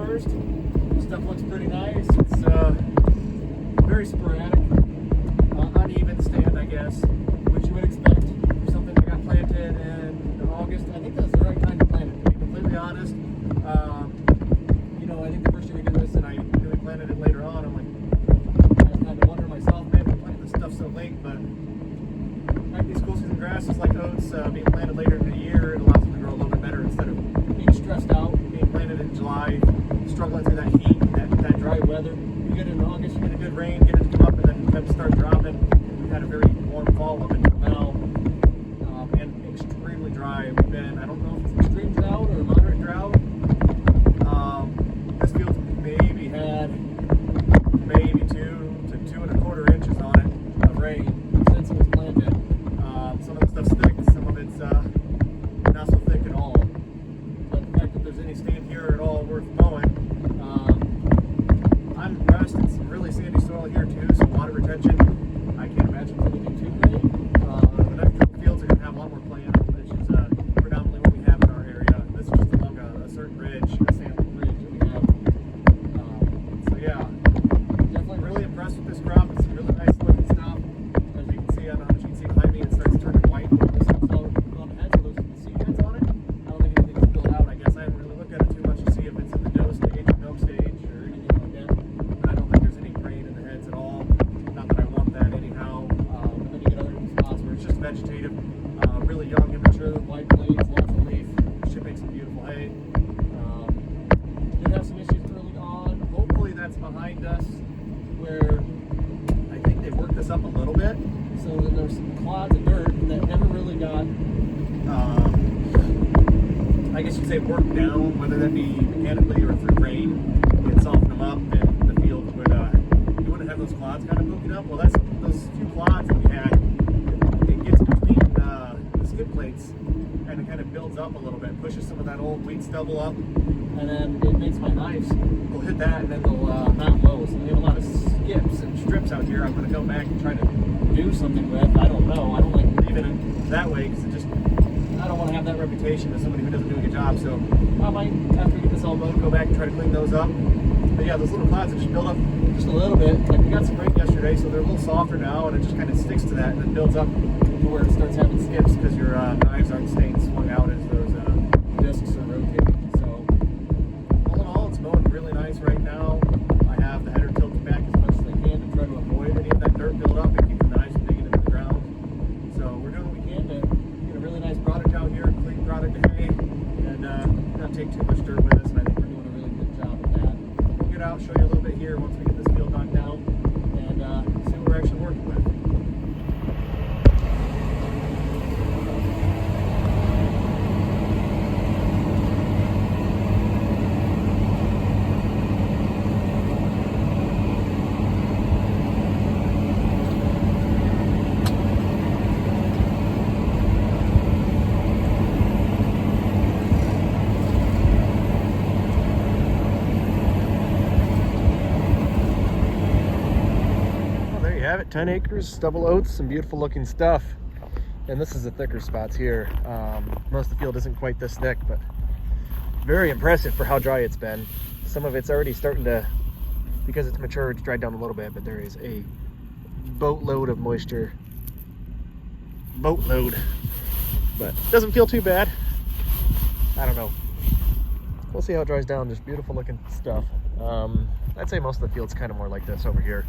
first. Stuff looks pretty nice. It's very sporadic, uneven stand, I guess, which you would expect for something that got planted in August. I think that's the right time to plant it, to be completely honest. You know, I think the first year we did this and I really planted it later on, I'm like, I was kind of wondering myself, man, we planted this stuff so late, but like these cool season grasses like oats being planted later in the year, it allows them to grow a little bit better instead of being stressed out, being planted in July, struggling through that heat, that dry weather. You get it in August, you get a good rain, get it to come up, and then it can start dropping. We've had a very warm fall up until now, and extremely dry. We've been, I don't know if it's extreme drought or moderate drought. This field's maybe had maybe 2 to 2.25 inches on it of rain since it was planted. Some of the stuff's thick, some of it's not so thick at all. But the fact that there's any stand here at all worth mowing, I'm impressed. It's some really sandy soil here too, some water retention. I can't imagine it's anything too great. The next fields are going to have a lot more play in them, which is predominantly what we have in our area. This is just along a certain ridge, a sample ridge that we have. So yeah, definitely really impressed with this crop. It's some really nice looking stuff. As you can see, I don't know how much you can see behind me, it starts turning white when this stuff's all on the head, so those are the seed heads on it. I don't think anything's filled out, I guess. I haven't really looked at it too much to see if it's in the dough stage or milk stage or anything like that. But I don't think there's any grain in the heads at all. Not that I want that anyhow. And then you get other spots where it's just vegetative, really young, immature, white blades, lots of leaf. Should make some beautiful hay. Did have some issues early on. Hopefully that's behind us, where I think they've worked this up a little bit. So then there's some clods of dirt that never really got, I guess you'd say, worked down, whether that be mechanically or through rain. It'd soften them up and the field would, you wouldn't have those clods kind of poking up. Well, that's those few clods that we had. It gets between the skid plates and it kind of builds up a little bit, pushes some of that old wheat stubble up, and then it makes my knives will hit that and then they'll mount low. So we have a lot of skips and strips out here. I'm going to come back and try to do something with. I don't know. I don't like leaving it that way because it just, I don't want to have that reputation as somebody who doesn't do a good job. So I might, after we get this all mowed, go back and try to clean those up. But yeah, those little clods that just build up just a little bit. Like we got some rain yesterday, so they're a little softer now, and it just kind of sticks to that and then builds up to where it starts having skips because your knives aren't staying swung out as those discs are rotating. So all in all, it's mowing really nice right now. I have the header tilted back as much as I can to try to avoid any of that dirt build up and keep the knives from digging into the ground. So we're doing what we can to get a really nice product out here, clean product of hay, and not take too much dirt with us. And I think we're doing a really good job of that. We'll get out, show you a little bit here once we get this field knocked down, and see what we're actually working with. Have it, 10 acres, stubble oats, some beautiful looking stuff. And this is the thicker spots here. Most of the field isn't quite this thick, but very impressive for how dry it's been. Some of it's already starting to, because it's mature, it's dried down a little bit, but there is a boatload of moisture. Boatload. But it doesn't feel too bad. I don't know. We'll see how it dries down. Just beautiful looking stuff. I'd say most of the field's kind of more like this over here.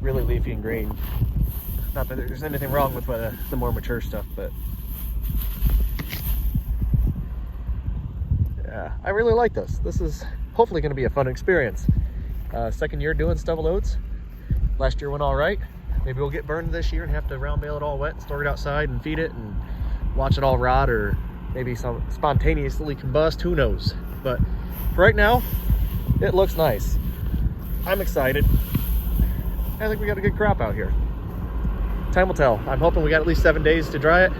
Really leafy and green. Not that there's anything wrong with the more mature stuff, but yeah, I really like this. This is hopefully going to be a fun experience. Second year doing stubble oats. Last year went all right. Maybe we'll get burned this year and have to round bale it all wet and store it outside and feed it and watch it all rot, or maybe some spontaneously combust, who knows. But for right now, it looks nice. I'm excited. I think we got a good crop out here. Time will tell. I'm hoping we got at least 7 days to dry it.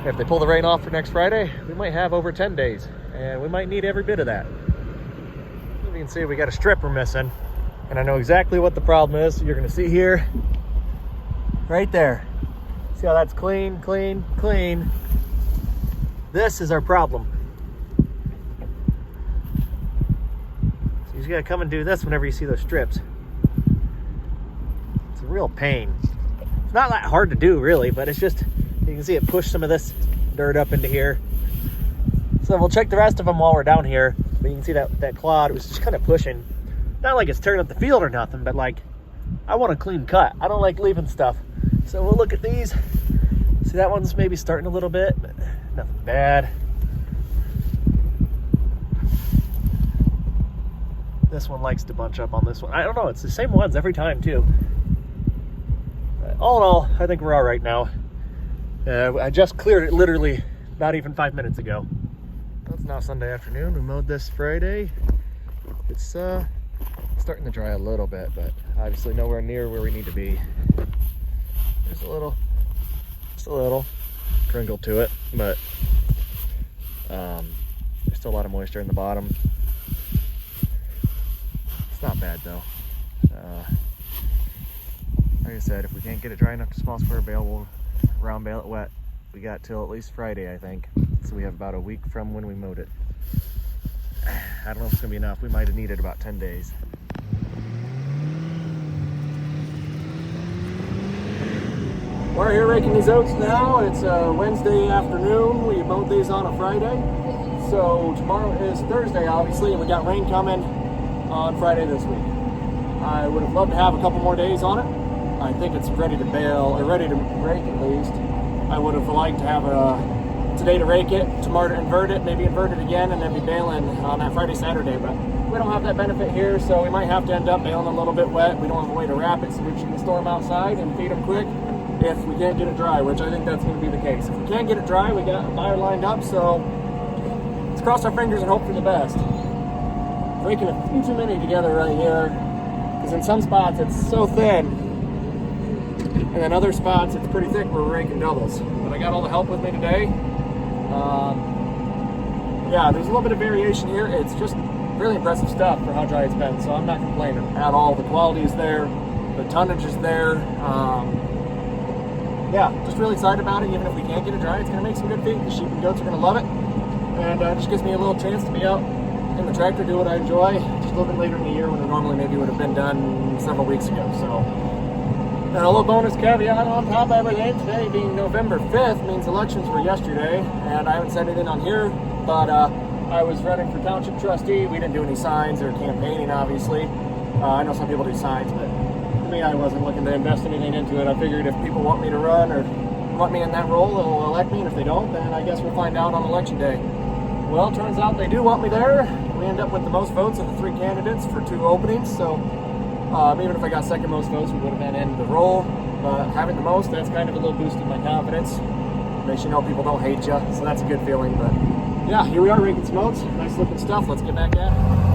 If they pull the rain off for next Friday, we might have over 10 days, and we might need every bit of that. You can see we got a strip we're missing, and I know exactly what the problem is. You're gonna see here, right there. See how that's clean, clean, clean. This is our problem. You just gotta come and do this whenever you see those strips. It's a real pain. It's not that hard to do really, but it's just, you can see it push some of this dirt up into here. So we'll check the rest of them while we're down here. But you can see that clod was just kind of pushing. Not like it's tearing up the field or nothing, but like, I want a clean cut. I don't like leaving stuff. So we'll look at these. See, that one's maybe starting a little bit, but nothing bad. This one likes to bunch up on this one. I don't know, it's the same ones every time too. But all in all, I think we're all right now. I just cleared it literally not even 5 minutes ago. It's now Sunday afternoon. We mowed this Friday. It's starting to dry a little bit, but obviously nowhere near where we need to be. There's just a little crinkle to it, but there's still a lot of moisture in the bottom. It's not bad though. Like I said, if we can't get it dry enough to small square bale, we'll round bale it wet. We got till at least Friday, I think. So we have about a week from when we mowed it. I don't know if it's gonna be enough. We might have needed about 10 days. We're here raking these oats now. It's Wednesday afternoon. We mowed these on a Friday. So tomorrow is Thursday, obviously, and we got rain coming on Friday this week. I would have loved to have a couple more days on it. I think it's ready to bale, or ready to rake at least. I would have liked to have today to rake it, tomorrow to invert it, maybe invert it again, and then be baling on that Friday, Saturday. But we don't have that benefit here, so we might have to end up baling a little bit wet. We don't have a way to wrap it so we can store them outside and feed them quick if we can't get it dry, which I think that's going to be the case. If we can't get it dry, we got a buyer lined up, so let's cross our fingers and hope for the best. Raking a few too many together right here, because in some spots it's so thin, and then other spots it's pretty thick where we're raking doubles. But I got all the help with me today. Yeah, there's a little bit of variation here. It's just really impressive stuff for how dry it's been, so I'm not complaining at all. The quality is there, the tonnage is there. Yeah, just really excited about it. Even if we can't get it dry, it's going to make some good feed. The sheep and goats are going to love it, and it just gives me a little chance to be out in the tractor, do what I enjoy, just a little bit later in the year when it normally maybe would have been done several weeks ago. So, and a little bonus caveat on top of everything, today being November 5th means elections were yesterday, and I haven't said anything on here, but I was running for township trustee. We didn't do any signs or campaigning, obviously. I know some people do signs, but for me, I wasn't looking to invest anything into it. I figured if people want me to run or want me in that role, they'll elect me, and if they don't, then I guess we'll find out on election day. Well, it turns out they do want me there. We end up with the most votes of the 3 candidates for 2 openings, so even if I got second most votes, we would have been in the role. But having the most, that's kind of a little boost in my confidence. Makes you know people don't hate you, so that's a good feeling. But yeah, here we are raking some oats. Nice looking stuff. Let's get back at it.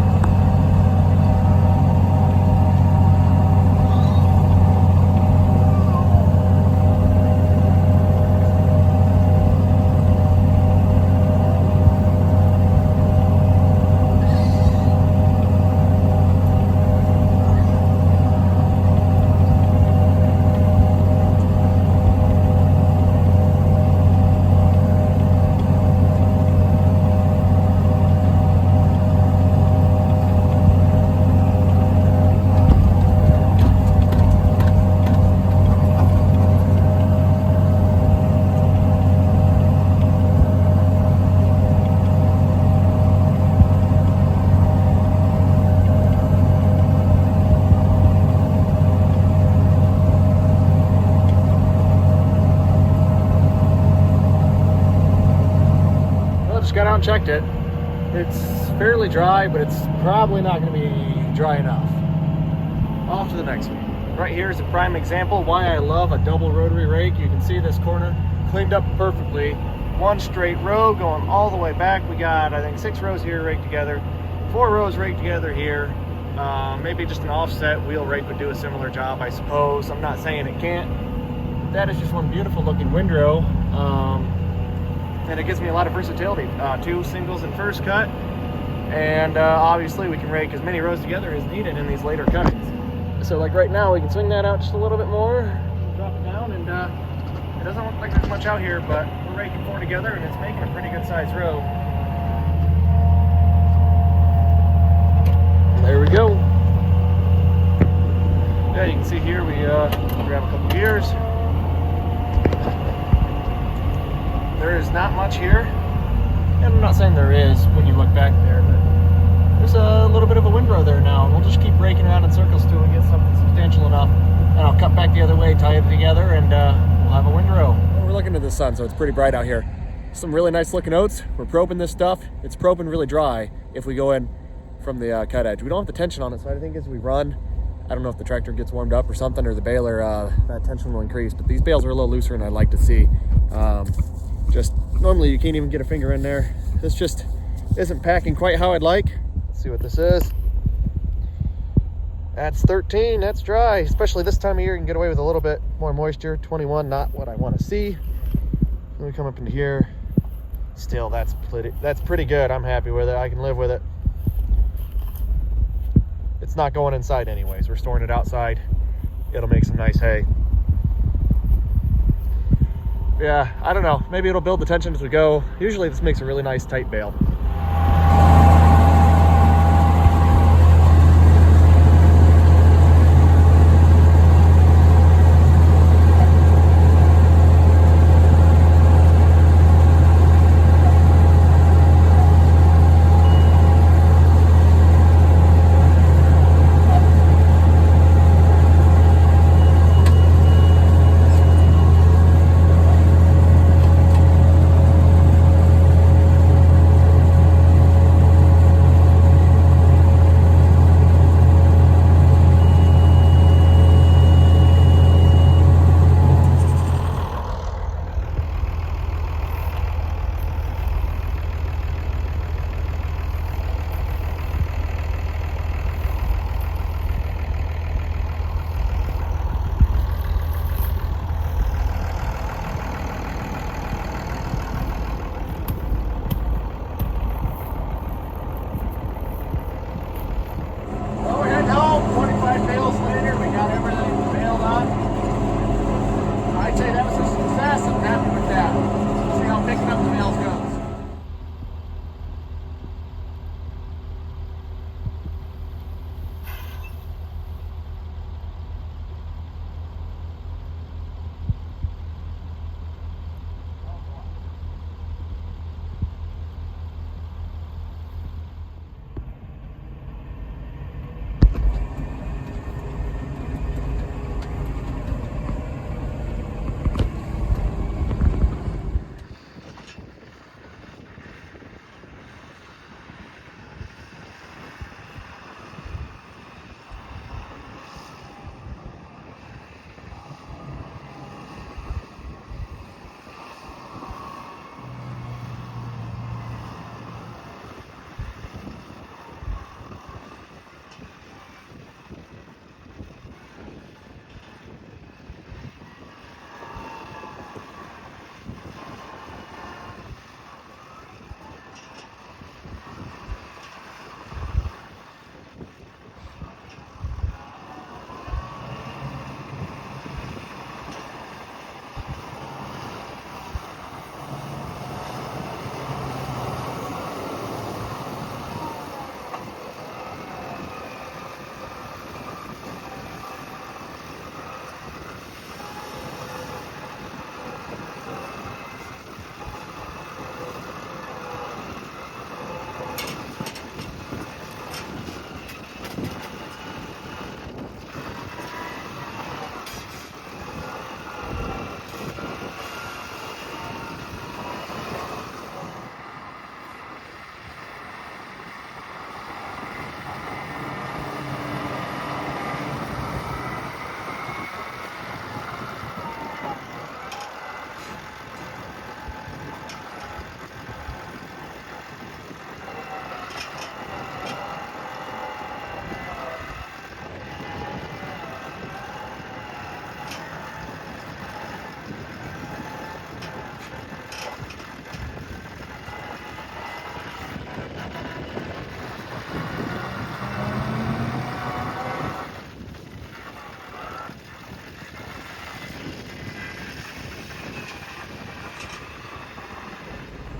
Got out and checked it. It's fairly dry, but it's probably not going to be dry enough. Off to the next one. Right here is a prime example why I love a double rotary rake. You can see this corner cleaned up perfectly. One straight row going all the way back. We got, I think, 6 rows here raked together, 4 rows raked together here. Maybe just an offset wheel rake would do a similar job, I suppose. I'm not saying it can't. That is just one beautiful looking windrow. And it gives me a lot of versatility. 2 singles in first cut, and obviously we can rake as many rows together as needed in these later cuttings. So like right now, we can swing that out just a little bit more, drop it down, and it doesn't look like there's much out here, but we're raking 4 together, and it's making a pretty good sized row. There we go. Yeah, you can see here we grab a couple gears. There is not much here. And I'm not saying there is when you look back there, but there's a little bit of a windrow there now. We'll just keep raking around in circles till we get something substantial enough. And I'll cut back the other way, tie it together, and we'll have a windrow. Well, we're looking at the sun, so it's pretty bright out here. Some really nice looking oats. We're probing this stuff. It's probing really dry if we go in from the cut edge. We don't have the tension on it, so I think as we run, I don't know if the tractor gets warmed up or something, or the baler, that tension will increase. But these bales are a little looser, and I'd like to see. Just normally you can't even get a finger in there. This just isn't packing quite how I'd like. Let's see what this is. That's 13. That's dry. Especially this time of year, you can get away with a little bit more moisture. 21, not what I want to see. Then we come up into here. Still, that's pretty good. I'm happy with it. I can live with it. It's not going inside anyways. We're storing it outside. It'll make some nice hay. Yeah, I don't know. Maybe it'll build the tension as we go. Usually this makes a really nice tight bale.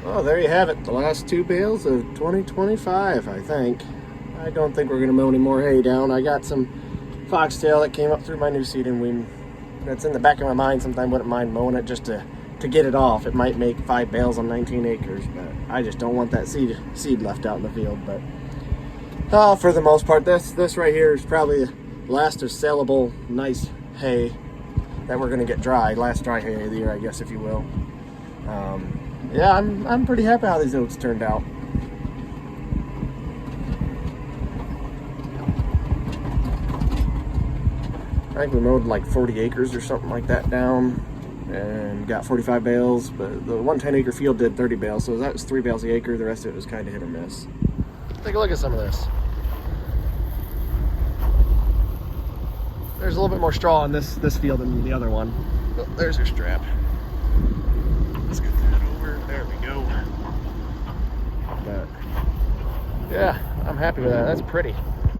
Well, there you have it. The last two bales of 2025, I think. I don't think we're gonna mow any more hay down. I got some foxtail that came up through my new seed, and that's in the back of my mind. Sometimes I wouldn't mind mowing it just to get it off. It might make 5 bales on 19 acres, but I just don't want that seed left out in the field. But for the most part, this right here is probably the last of sellable nice hay that we're gonna get dry. Last dry hay of the year, I guess, if you will. Yeah, I'm pretty happy how these oats turned out. I think we mowed like 40 acres or something like that down and got 45 bales, but the 110 acre field did 30 bales, so that was 3 bales the acre. The rest of it was kind of hit or miss. Take a look at some of this. There's a little bit more straw on this field than the other one. Oh, there's your strap. Let's get that over. There we go. But yeah, I'm happy with that. That's pretty.